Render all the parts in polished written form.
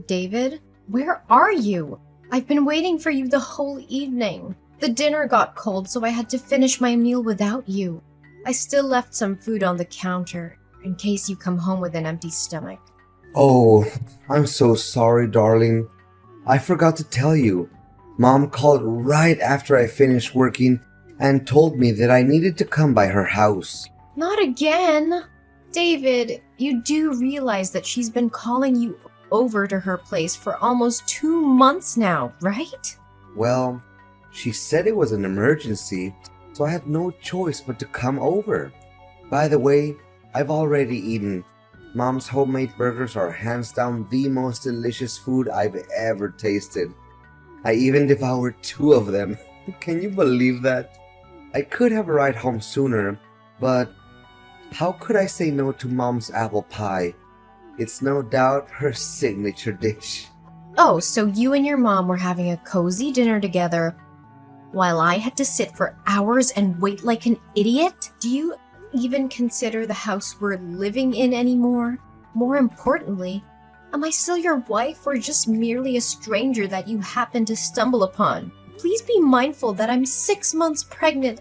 David, where are you? I've been waiting for you the whole evening. The dinner got cold, so I had to finish my meal without you. I still left some food on the counter, in case you come home with an empty stomach. Oh, I'm so sorry, darling. I forgot to tell you. Mom called right after I finished working and told me that I needed to come by her house. Not again! David, you do realize that she's been calling you over to her place for almost 2 months now, right? Well, she said it was an emergency, so I had no choice but to come over. By the way, I've already eaten. Mom's homemade burgers are hands down the most delicious food I've ever tasted. I even devoured 2 of them. Can you believe that? I could have a ride home sooner, but how could I say no to Mom's apple pie? It's no doubt her signature dish. Oh, so you and your mom were having a cozy dinner together while I had to sit for hours and wait like an idiot? Do you even consider the house we're living in anymore? More importantly, am I still your wife or just merely a stranger that you happen to stumble upon? Please be mindful that I'm 6 months pregnant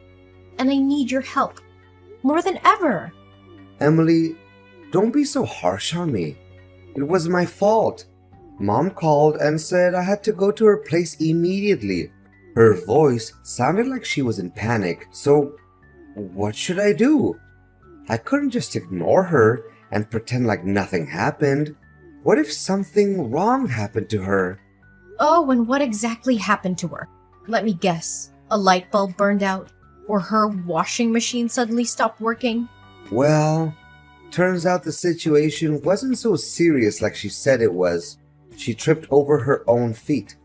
and I need your help more than ever. Emily, don't be so harsh on me. It was my fault. Mom called and said I had to go to her place immediately. Her voice sounded like she was in panic, so what should I do? I couldn't just ignore her and pretend like nothing happened. What if something wrong happened to her? Oh, and what exactly happened to her? Let me guess. A light bulb burned out? Or her washing machine suddenly stopped working? Well, turns out the situation wasn't so serious like she said it was. She tripped over her own feet,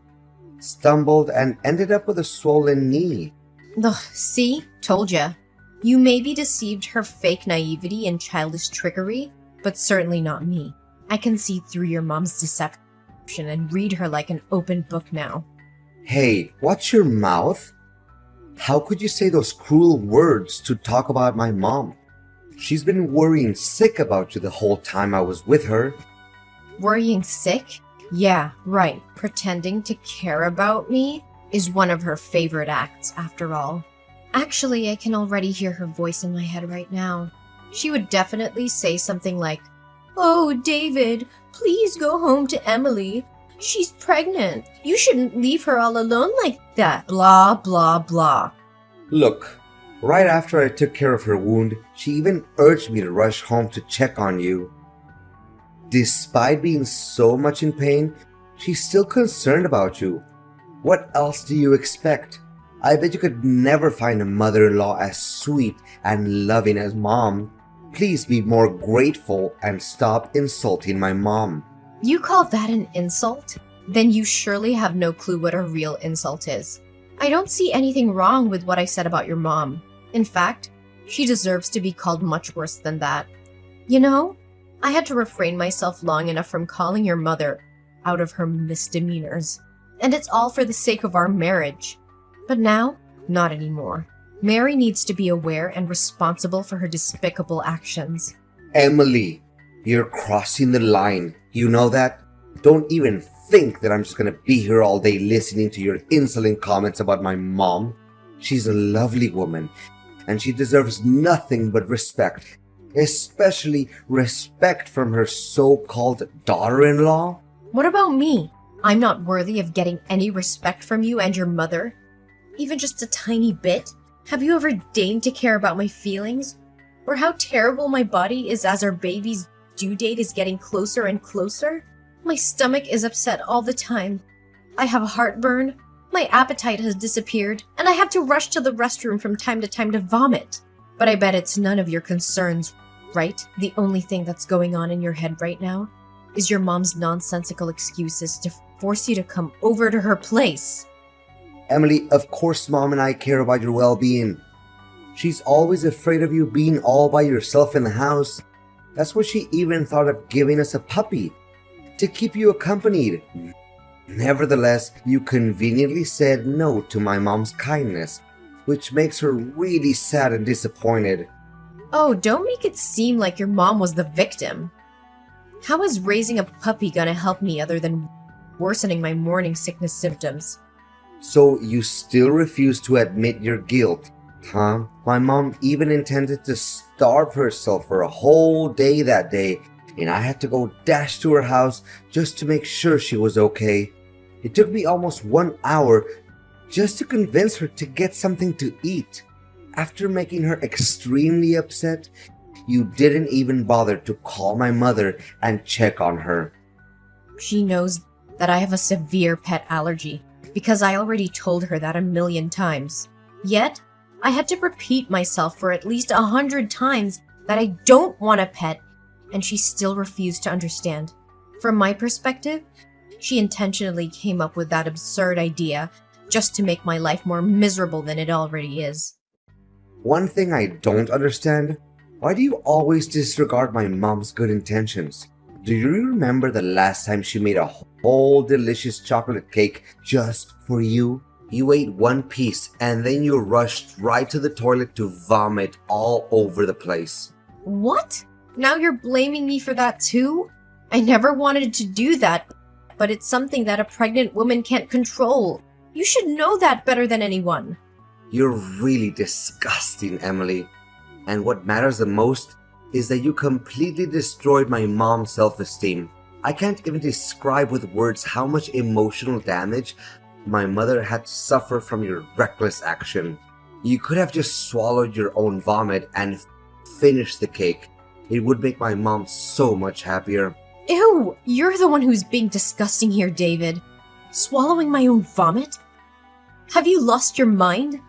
stumbled, and ended up with a swollen knee. Ugh, see? Told ya. You maybe deceived her fake naivety and childish trickery, but certainly not me. I can see through your mom's deception and read her like an open book now. Hey, watch your mouth? How could you say those cruel words to talk about my mom? She's been worrying sick about you the whole time I was with her. Worrying sick? Yeah, right. Pretending to care about me is one of her favorite acts, after all. Actually, I can already hear her voice in my head right now. She would definitely say something like, "Oh, David, please go home to Emily. She's pregnant. You shouldn't leave her all alone like that. Blah, blah, blah." Look, right after I took care of her wound, she even urged me to rush home to check on you. Despite being so much in pain, she's still concerned about you. What else do you expect? I bet you could never find a mother-in-law as sweet and loving as Mom. Please be more grateful and stop insulting my mom. You call that an insult? Then you surely have no clue what a real insult is. I don't see anything wrong with what I said about your mom. In fact, she deserves to be called much worse than that. You know, I had to refrain myself long enough from calling your mother out of her misdemeanors. And it's all for the sake of our marriage. But now, not anymore. Mary needs to be aware and responsible for her despicable actions. Emily, you're crossing the line. You know that? Don't even think that I'm just gonna be here all day listening to your insolent comments about my mom. She's a lovely woman, and she deserves nothing but respect, especially respect from her so-called daughter-in-law. What about me? I'm not worthy of getting any respect from you and your mother? Even just a tiny bit? Have you ever deigned to care about my feelings? Or how terrible my body is as our baby's due date is getting closer and closer? My stomach is upset all the time. I have heartburn, my appetite has disappeared, and I have to rush to the restroom from time to time to vomit. But I bet it's none of your concerns, right? The only thing that's going on in your head right now is your mom's nonsensical excuses to force you to come over to her place. Emily, of course Mom and I care about your well-being. She's always afraid of you being all by yourself in the house. That's why she even thought of giving us a puppy to keep you accompanied. Nevertheless, you conveniently said no to my mom's kindness, which makes her really sad and disappointed. Oh, don't make it seem like your mom was the victim. How is raising a puppy gonna help me other than worsening my morning sickness symptoms? So you still refuse to admit your guilt, huh? My mom even intended to starve herself for a whole day that day, and I had to go dash to her house just to make sure she was okay. It took me almost 1 hour just to convince her to get something to eat. After making her extremely upset, you didn't even bother to call my mother and check on her. She knows that I have a severe pet allergy because I already told her that 1,000,000 times. Yet, I had to repeat myself for at least 100 times that I don't want a pet, and she still refused to understand. From my perspective, she intentionally came up with that absurd idea just to make my life more miserable than it already is. One thing I don't understand, why do you always disregard my mom's good intentions? Do you remember the last time she made a whole delicious chocolate cake just for you? You ate one piece and then you rushed right to the toilet to vomit all over the place. What? Now you're blaming me for that too? I never wanted to do that, but it's something that a pregnant woman can't control. You should know that better than anyone. You're really disgusting, Emily. And what matters the most is that you completely destroyed my mom's self-esteem. I can't even describe with words how much emotional damage my mother had to suffer from your reckless action. You could have just swallowed your own vomit and finished the cake. It would make my mom so much happier. Ew, you're the one who's being disgusting here, David. Swallowing my own vomit? Have you lost your mind?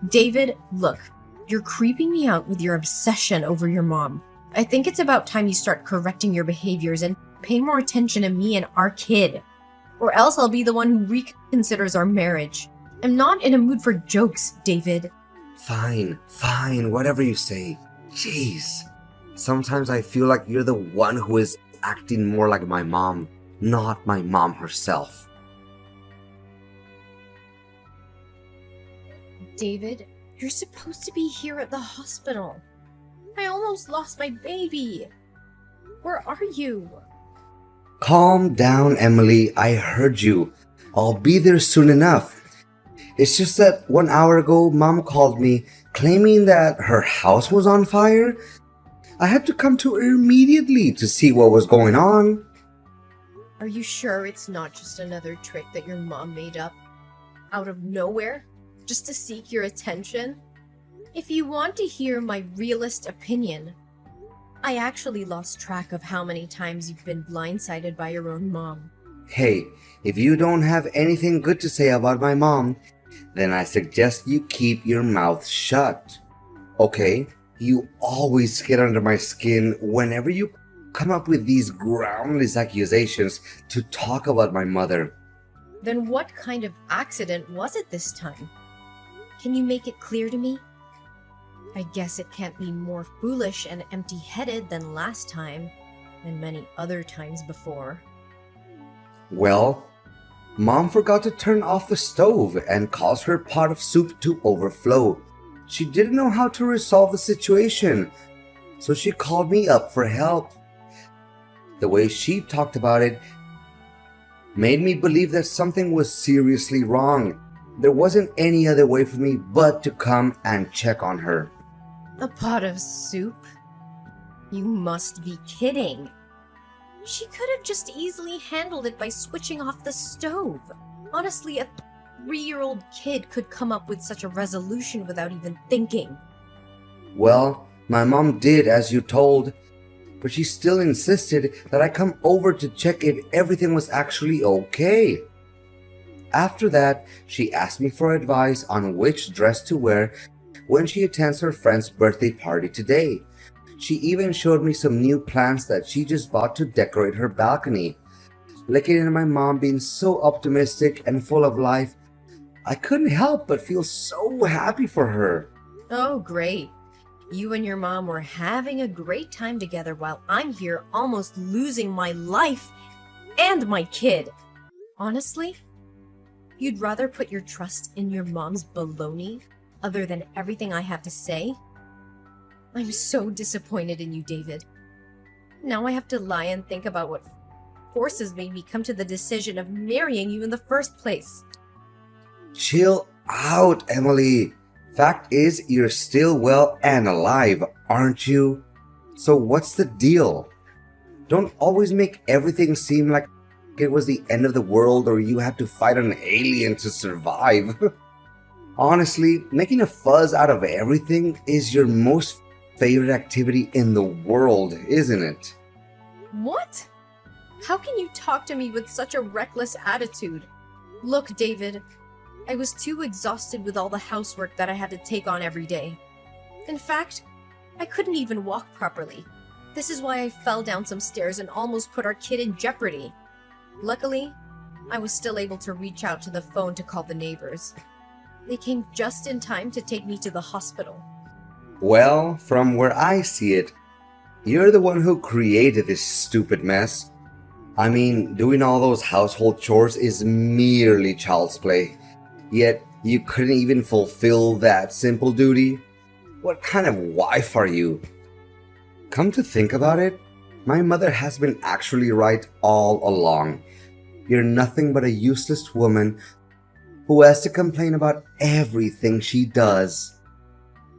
David, look, you're creeping me out with your obsession over your mom. I think it's about time you start correcting your behaviors and pay more attention to me and our kid. Or else I'll be the one who reconsiders our marriage. I'm not in a mood for jokes, David. Fine, whatever you say. Jeez. Sometimes I feel like you're the one who is acting more like my mom, not my mom herself. David, you're supposed to be here at the hospital. I almost lost my baby. Where are you? Calm down, Emily. I heard you. I'll be there soon enough. It's just that 1 hour ago, Mom called me claiming that her house was on fire. I had to come to her immediately to see what was going on. Are you sure it's not just another trick that your mom made up? Out of nowhere? Just to seek your attention? If you want to hear my realist opinion, I actually lost track of how many times you've been blindsided by your own mom. Hey, if you don't have anything good to say about my mom, then I suggest you keep your mouth shut. Okay? You always get under my skin whenever you come up with these groundless accusations to talk about my mother. Then what kind of accident was it this time? Can you make it clear to me? I guess it can't be more foolish and empty-headed than last time, and many other times before. Well, Mom forgot to turn off the stove and caused her pot of soup to overflow. She didn't know how to resolve the situation, so she called me up for help. The way she talked about it made me believe that something was seriously wrong. There wasn't any other way for me but to come and check on her. A pot of soup? You must be kidding. She could have just easily handled it by switching off the stove. Honestly, a 3-year-old kid could come up with such a resolution without even thinking. Well, my mom did as you told, but she still insisted that I come over to check if everything was actually okay. After that, she asked me for advice on which dress to wear when she attends her friend's birthday party today. She even showed me some new plants that she just bought to decorate her balcony. Looking at my mom being so optimistic and full of life, I couldn't help but feel so happy for her. Oh, great. You and your mom were having a great time together while I'm here almost losing my life and my kid. Honestly, you'd rather put your trust in your mom's baloney other than everything I have to say? I'm so disappointed in you, David. Now I have to lie and think about what forces made me come to the decision of marrying you in the first place. Chill out, Emily. Fact is, you're still well and alive, aren't you? So what's the deal? Don't always make everything seem like it was the end of the world or you had to fight an alien to survive. Honestly, making a fuss out of everything is your most favorite activity in the world, isn't it? What? How can you talk to me with such a reckless attitude? Look, David, I was too exhausted with all the housework that I had to take on every day. In fact, I couldn't even walk properly. This is why I fell down some stairs and almost put our kid in jeopardy. Luckily, I was still able to reach out to the phone to call the neighbors. They came just in time to take me to the hospital. Well, from where I see it, you're the one who created this stupid mess. I mean, doing all those household chores is merely child's play. Yet, you couldn't even fulfill that simple duty? What kind of wife are you? Come to think about it, my mother has been actually right all along. You're nothing but a useless woman who has to complain about everything she does.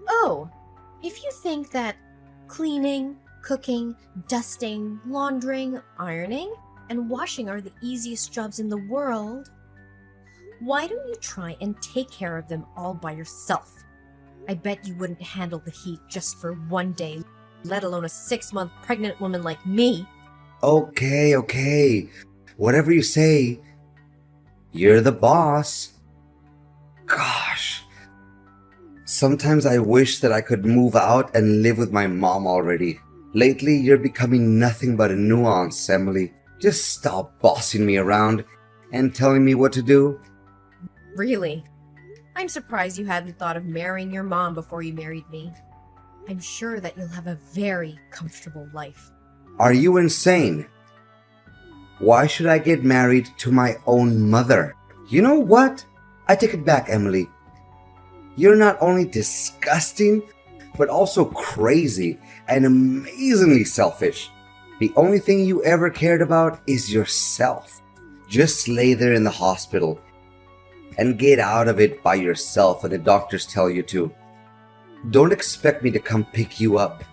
Oh, if you think that cleaning, cooking, dusting, laundering, ironing, and washing are the easiest jobs in the world, why don't you try and take care of them all by yourself? I bet you wouldn't handle the heat just for one day, let alone a 6-month pregnant woman like me. Okay. Whatever you say. You're the boss. Gosh. Sometimes I wish that I could move out and live with my mom already. Lately, you're becoming nothing but a nuance, Emily. Just stop bossing me around and telling me what to do. Really? I'm surprised you hadn't thought of marrying your mom before you married me. I'm sure that you'll have a very comfortable life. Are you insane? Why should I get married to my own mother? You know what? I take it back, Emily. You're not only disgusting, but also crazy and amazingly selfish. The only thing you ever cared about is yourself. Just lay there in the hospital and get out of it by yourself when the doctors tell you to. Don't expect me to come pick you up.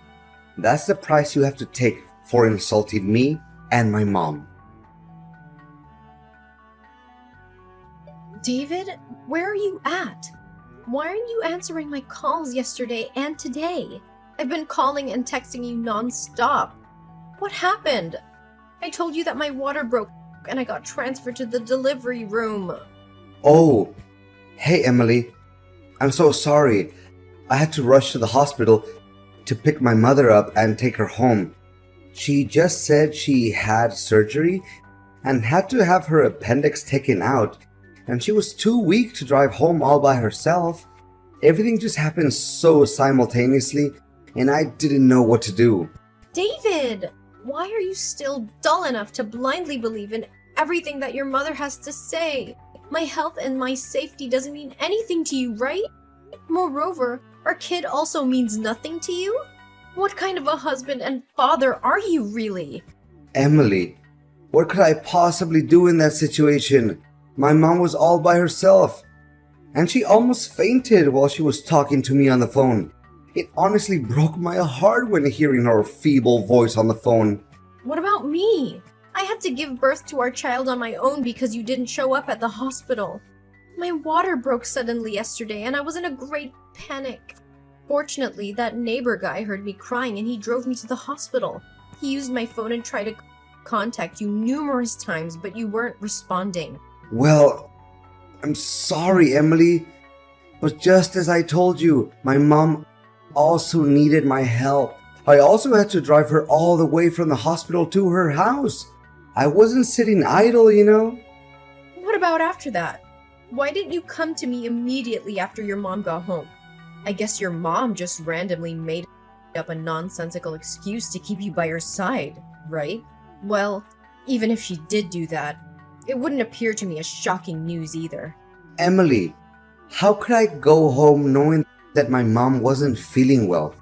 That's the price you have to take for insulting me and my mom. David, where are you at? Why aren't you answering my calls yesterday and today? I've been calling and texting you non-stop. What happened? I told you that my water broke and I got transferred to the delivery room. Oh, hey Emily. I'm so sorry. I had to rush to the hospital to pick my mother up and take her home. She just said she had surgery and had to have her appendix taken out, and she was too weak to drive home all by herself. Everything just happened so simultaneously, and I didn't know what to do. David, why are you still dull enough to blindly believe in everything that your mother has to say? My health and my safety doesn't mean anything to you, right? Moreover, our kid also means nothing to you? What kind of a husband and father are you really? Emily, what could I possibly do in that situation? My mom was all by herself, and she almost fainted while she was talking to me on the phone. It honestly broke my heart when hearing her feeble voice on the phone. What about me? I had to give birth to our child on my own because you didn't show up at the hospital. My water broke suddenly yesterday and I was in a great panic. Fortunately, that neighbor guy heard me crying and he drove me to the hospital. He used my phone and tried to contact you numerous times, but you weren't responding. Well, I'm sorry, Emily, but just as I told you, my mom also needed my help. I also had to drive her all the way from the hospital to her house. I wasn't sitting idle, you know. What about after that? Why didn't you come to me immediately after your mom got home? I guess your mom just randomly made up a nonsensical excuse to keep you by her side, right? Well, even if she did do that, it wouldn't appear to me as shocking news either. Emily, how could I go home knowing that my mom wasn't feeling well?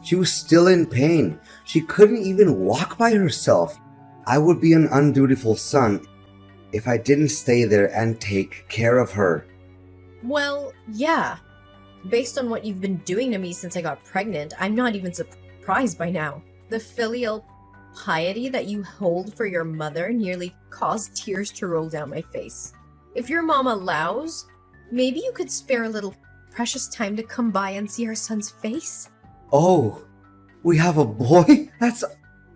She was still in pain. She couldn't even walk by herself. I would be an undutiful son if I didn't stay there and take care of her. Well, yeah. Based on what you've been doing to me since I got pregnant, I'm not even surprised by now. The filial piety that you hold for your mother nearly caused tears to roll down my face. If your mom allows, maybe you could spare a little precious time to come by and see our son's face? Oh, we have a boy? That's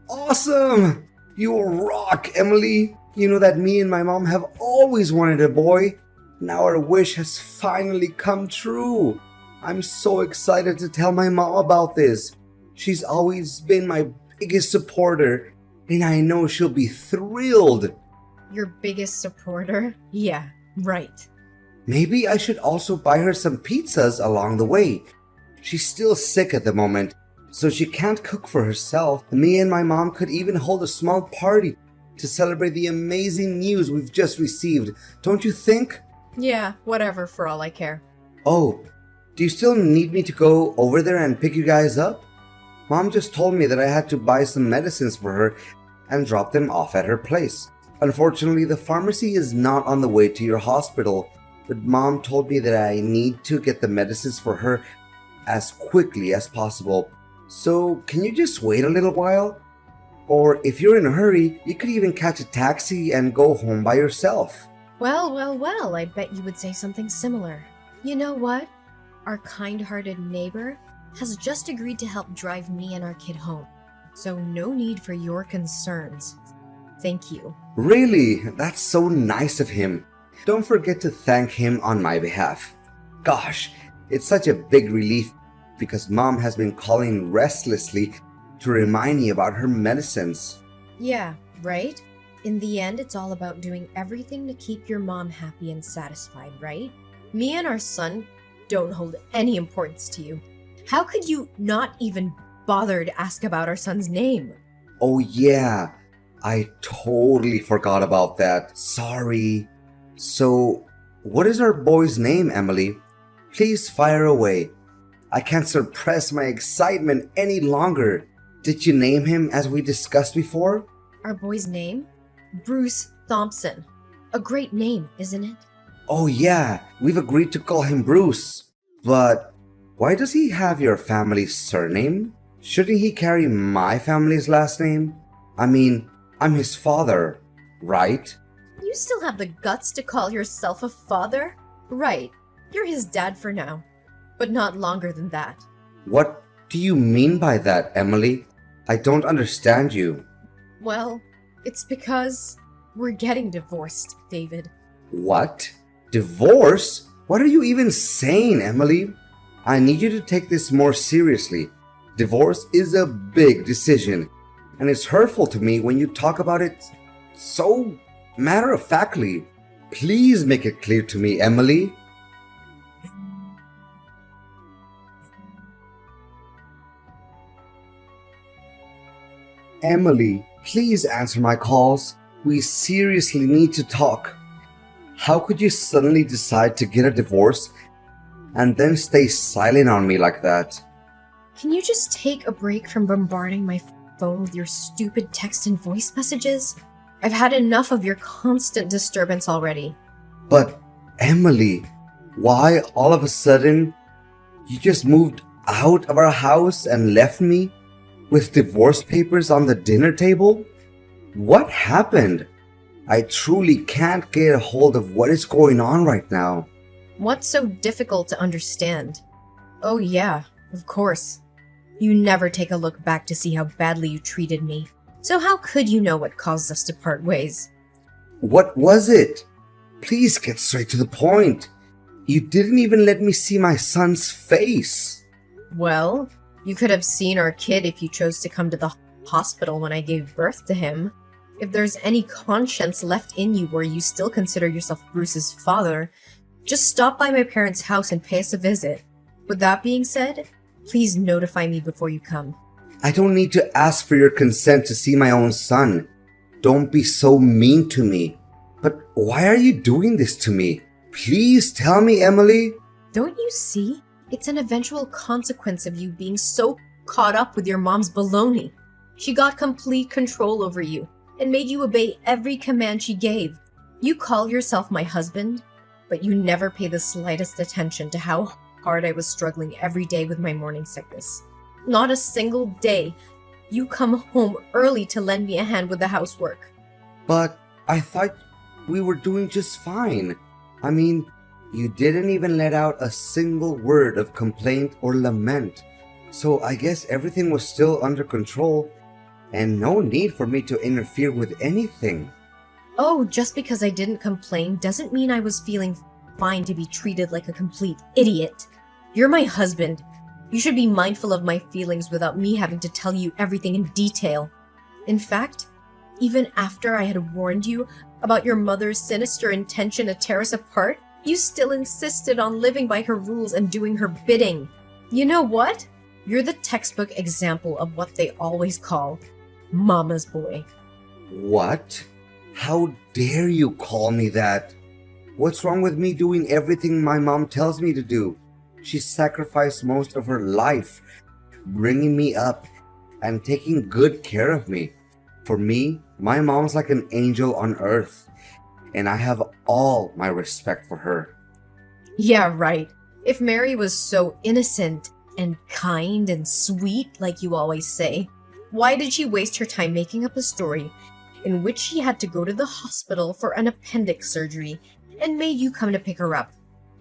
awesome! You rock, Emily. You know that me and my mom have always wanted a boy. Now our wish has finally come true. I'm so excited to tell my mom about this. She's always been my biggest supporter, and I know she'll be thrilled. Your biggest supporter? Yeah, right. Maybe I should also buy her some pizzas along the way. She's still sick at the moment, so she can't cook for herself. Me and my mom could even hold a small party to celebrate the amazing news we've just received, don't you think? Yeah, whatever, for all I care. Oh, do you still need me to go over there and pick you guys up? Mom just told me that I had to buy some medicines for her and drop them off at her place. Unfortunately, the pharmacy is not on the way to your hospital, but Mom told me that I need to get the medicines for her as quickly as possible. So, can you just wait a little while? Or if you're in a hurry, you could even catch a taxi and go home by yourself. Well, I bet you would say something similar. You know what? Our kind-hearted neighbor has just agreed to help drive me and our kid home. So no need for your concerns. Thank you. Really? That's so nice of him. Don't forget to thank him on my behalf. Gosh, it's such a big relief because Mom has been calling restlessly to remind me about her medicines. Yeah, right? In the end, it's all about doing everything to keep your mom happy and satisfied, right? Me and our son don't hold any importance to you. How could you not even bother to ask about our son's name? Oh yeah, I totally forgot about that. Sorry. So, what is our boy's name, Emily? Please fire away. I can't suppress my excitement any longer. Did you name him as we discussed before? Our boy's name? Bruce Thompson. A great name, isn't it? Oh yeah, we've agreed to call him Bruce. But why does he have your family's surname? Shouldn't he carry my family's last name? I mean, I'm his father, right? You still have the guts to call yourself a father? Right. You're his dad for now. But not longer than that. What do you mean by that, Emily? I don't understand you. Well, it's because we're getting divorced, David. What? Divorce? What are you even saying, Emily? I need you to take this more seriously. Divorce is a big decision, and it's hurtful to me when you talk about it so matter-of-factly. Please make it clear to me, Emily. Emily, please answer my calls. We seriously need to talk. How could you suddenly decide to get a divorce and then stay silent on me like that? Can you just take a break from bombarding my phone with your stupid text and voice messages? I've had enough of your constant disturbance already. But, Emily, why all of a sudden you just moved out of our house and left me with divorce papers on the dinner table? What happened? I truly can't get a hold of what is going on right now. What's so difficult to understand? Oh yeah, of course. You never take a look back to see how badly you treated me. So how could you know what caused us to part ways? What was it? Please get straight to the point. You didn't even let me see my son's face. Well, you could have seen our kid if you chose to come to the hospital when I gave birth to him. If there's any conscience left in you where you still consider yourself Bruce's father, just stop by my parents' house and pay us a visit. With that being said, please notify me before you come. I don't need to ask for your consent to see my own son. Don't be so mean to me. But why are you doing this to me? Please tell me, Emily. Don't you see? It's an eventual consequence of you being so caught up with your mom's baloney. She got complete control over you and made you obey every command she gave. You call yourself my husband, but you never pay the slightest attention to how hard I was struggling every day with my morning sickness. Not a single day. You come home early to lend me a hand with the housework. But I thought we were doing just fine. I mean, you didn't even let out a single word of complaint or lament. So I guess everything was still under control and no need for me to interfere with anything. Oh, just because I didn't complain doesn't mean I was feeling fine to be treated like a complete idiot. You're my husband. You should be mindful of my feelings without me having to tell you everything in detail. In fact, even after I had warned you about your mother's sinister intention to tear us apart, you still insisted on living by her rules and doing her bidding. You know what? You're the textbook example of what they always call mama's boy. What? How dare you call me that? What's wrong with me doing everything my mom tells me to do? She sacrificed most of her life bringing me up and taking good care of me. For me, my mom's like an angel on earth, and I have all my respect for her. Yeah, right. If Mary was so innocent and kind and sweet, like you always say, why did she waste her time making up a story in which she had to go to the hospital for an appendix surgery and made you come to pick her up?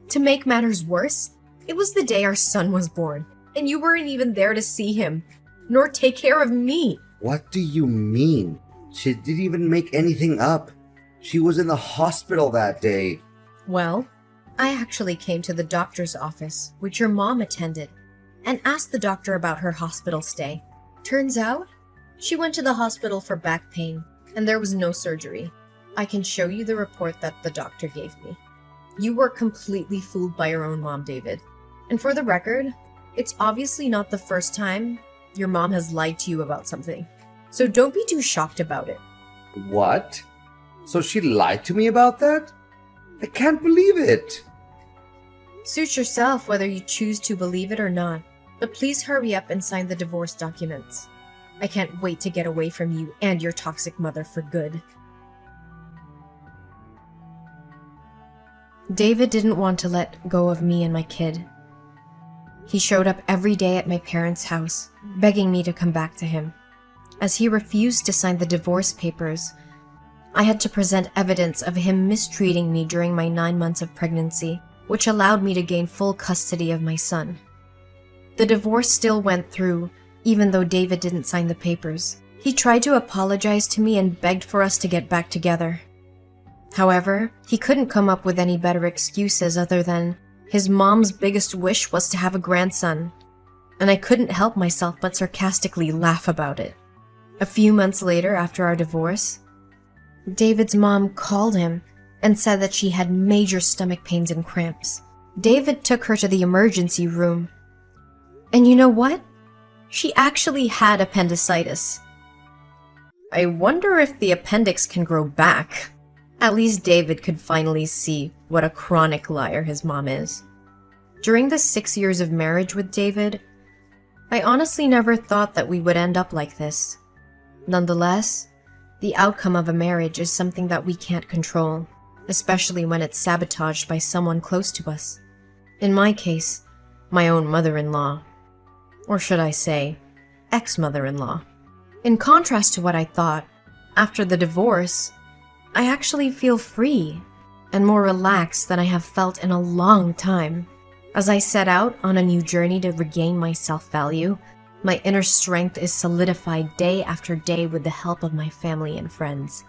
To make matters worse, it was the day our son was born, and you weren't even there to see him, nor take care of me. What do you mean? She didn't even make anything up. She was in the hospital that day. Well, I actually came to the doctor's office, which your mom attended, and asked the doctor about her hospital stay. Turns out, she went to the hospital for back pain, and there was no surgery. I can show you the report that the doctor gave me. You were completely fooled by your own mom, David. And for the record, it's obviously not the first time your mom has lied to you about something. So don't be too shocked about it. What? So she lied to me about that? I can't believe it. Suit yourself whether you choose to believe it or not. But please hurry up and sign the divorce documents. I can't wait to get away from you and your toxic mother for good. David didn't want to let go of me and my kid. He showed up every day at my parents' house, begging me to come back to him. As he refused to sign the divorce papers, I had to present evidence of him mistreating me during my 9 months of pregnancy, which allowed me to gain full custody of my son. The divorce still went through, even though David didn't sign the papers. He tried to apologize to me and begged for us to get back together. However, he couldn't come up with any better excuses other than his mom's biggest wish was to have a grandson, and I couldn't help myself but sarcastically laugh about it. A few months later, after our divorce, David's mom called him and said that she had major stomach pains and cramps. David took her to the emergency room. And you know what? She actually had appendicitis. I wonder if the appendix can grow back. At least David could finally see what a chronic liar his mom is. During the 6 years of marriage with David, I honestly never thought that we would end up like this. Nonetheless, the outcome of a marriage is something that we can't control, especially when it's sabotaged by someone close to us. In my case, my own mother-in-law. Or should I say, ex-mother-in-law. In contrast to what I thought, after the divorce, I actually feel free and more relaxed than I have felt in a long time. As I set out on a new journey to regain my self-value, my inner strength is solidified day after day with the help of my family and friends.